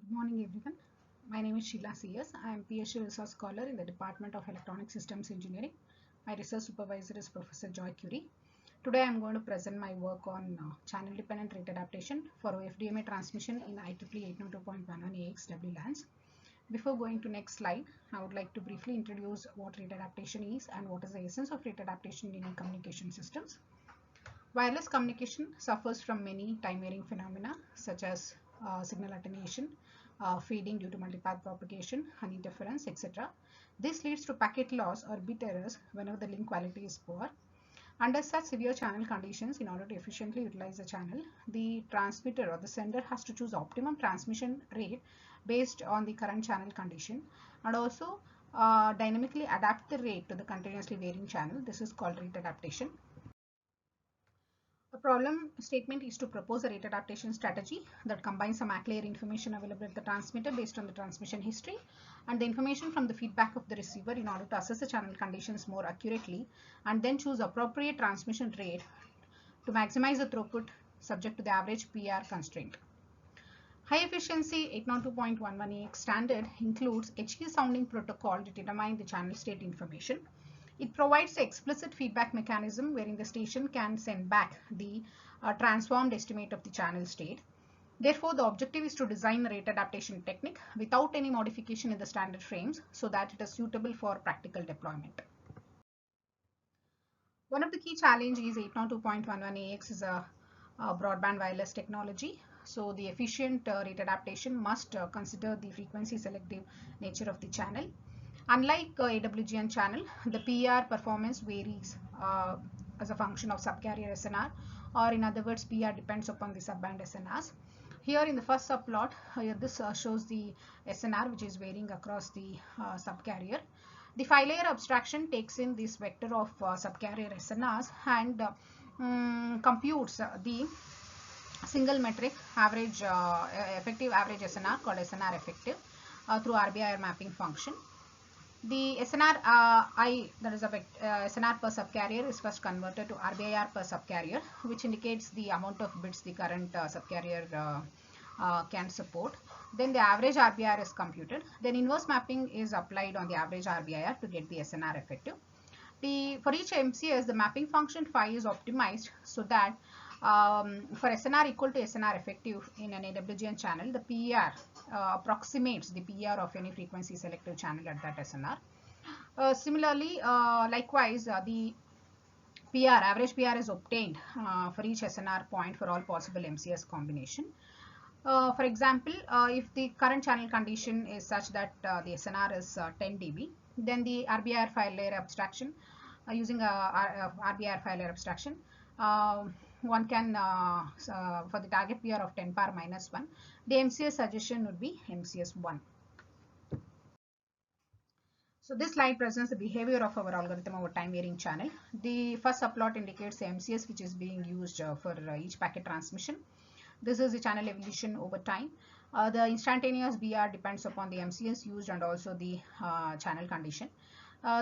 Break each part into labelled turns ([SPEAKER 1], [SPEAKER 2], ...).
[SPEAKER 1] Good morning everyone. My name is Sheela CS. I am PhD Research Scholar in the Department of Electronic Systems Engineering. My research supervisor is Professor Joy Curie. Today I am going to present my work on channel dependent rate adaptation for FDMA transmission in IEEE 802.11ax WLANs. Before going to next slide, I would like to briefly introduce what rate adaptation is and what is the essence of rate adaptation in communication systems. Wireless communication suffers from many time varying phenomena such as signal attenuation, fading due to multipath propagation, and interference, etc. This leads to packet loss or bit errors whenever the link quality is poor. Under such severe channel conditions, in order to efficiently utilize the channel, the transmitter or the sender has to choose optimum transmission rate based on the current channel condition and also dynamically adapt the rate to the continuously varying channel. This is called rate adaptation. A problem statement is to propose a rate adaptation strategy that combines some MAC layer information available at the transmitter based on the transmission history and the information from the feedback of the receiver in order to assess the channel conditions more accurately and then choose appropriate transmission rate to maximize the throughput subject to the average PR constraint. High efficiency 802.11ax standard includes HE sounding protocol to determine the channel state information. It provides an explicit feedback mechanism wherein the station can send back the transformed estimate of the channel state. Therefore, the objective is to design a rate adaptation technique without any modification in the standard frames so that it is suitable for practical deployment. One of the key challenges is 802.11ax is a broadband wireless technology. So the efficient rate adaptation must consider the frequency selective nature of the channel. Unlike AWGN channel, the PR performance varies as a function of subcarrier SNR, or in other words, PR depends upon the subband SNRs. Here in the first subplot, this shows the SNR which is varying across the subcarrier. The 5-layer abstraction takes in this vector of subcarrier SNRs and computes the single metric average effective average SNR called SNR effective through RBIR mapping function. The SNR I, that is SNR per subcarrier, is first converted to RBIR per subcarrier, which indicates the amount of bits the current subcarrier can support. Then the average RBIR is computed. Then inverse mapping is applied on the average RBIR to get the SNR effective. For each MCS, the mapping function phi is optimized so that for SNR equal to SNR effective in an AWGN channel, the PER approximates the PER of any frequency selective channel at that SNR. Similarly, likewise, the PR, average PR is obtained for each SNR point for all possible MCS combination. For example, if the current channel condition is such that the SNR is 10 dB, then the RBIR 5-layer abstraction, using RBIR 5-layer abstraction, one can, for the target PR of 10 power minus 1, the MCS suggestion would be MCS 1. So this slide presents the behavior of our algorithm over time varying channel. The first subplot indicates the MCS which is being used for each packet transmission. This is the channel evolution over time. The instantaneous BR depends upon the MCS used and also the channel condition.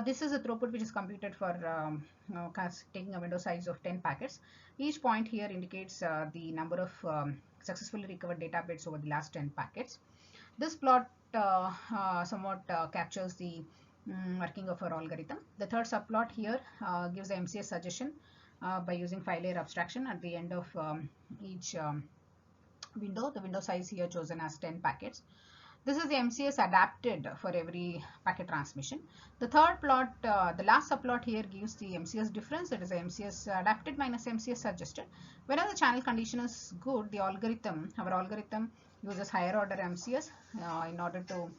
[SPEAKER 1] This is a throughput which is computed for taking a window size of 10 packets. Each point here indicates the number of successfully recovered data bits over the last 10 packets. This plot somewhat captures the working of our algorithm. The third subplot here gives the MCS suggestion by using 5-layer abstraction at the end of each window. The window size here chosen as 10 packets. This is the MCS adapted for every packet transmission. The third plot, the last subplot here gives the MCS difference. It is the MCS adapted minus MCS suggested. Whenever the channel condition is good, the algorithm, our algorithm uses higher order MCS in order to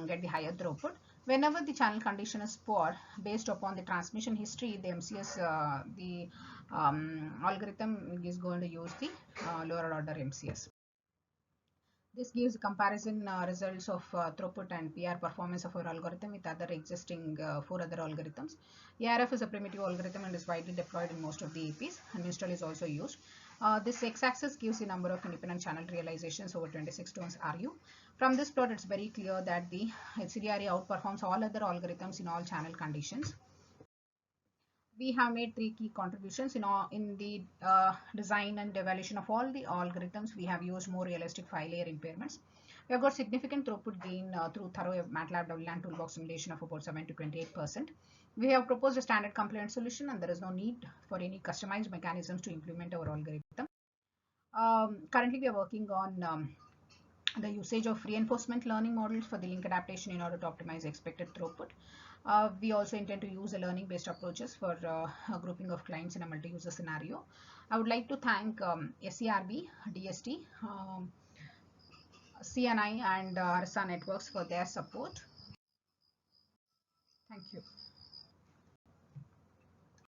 [SPEAKER 1] get the higher throughput. Whenever the channel condition is poor, based upon the transmission history, the MCS, algorithm is going to use the lower order MCS. This gives comparison results of throughput and PR performance of our algorithm with other existing 4 other algorithms. ARF is a primitive algorithm and is widely deployed in most of the APs, and Mistral is also used. This x-axis gives the number of independent channel realizations over 26 turns RU. From this plot, it's very clear that the HCDRE outperforms all other algorithms in all channel conditions. We have made three key contributions in the design and evaluation of all the algorithms. We have used more realistic file layer impairments. We have got significant throughput gain through thorough MATLAB WLAN toolbox simulation of about 7 to 28%. We have proposed a standard compliant solution, and there is no need for any customized mechanisms to implement our algorithm. Currently, we are working on the usage of reinforcement learning models for the link adaptation in order to optimize expected throughput. We also intend to use a learning-based approaches for a grouping of clients in a multi-user scenario. I would like to thank SERB, DST, CNI, and RSA Networks for their support. Thank you.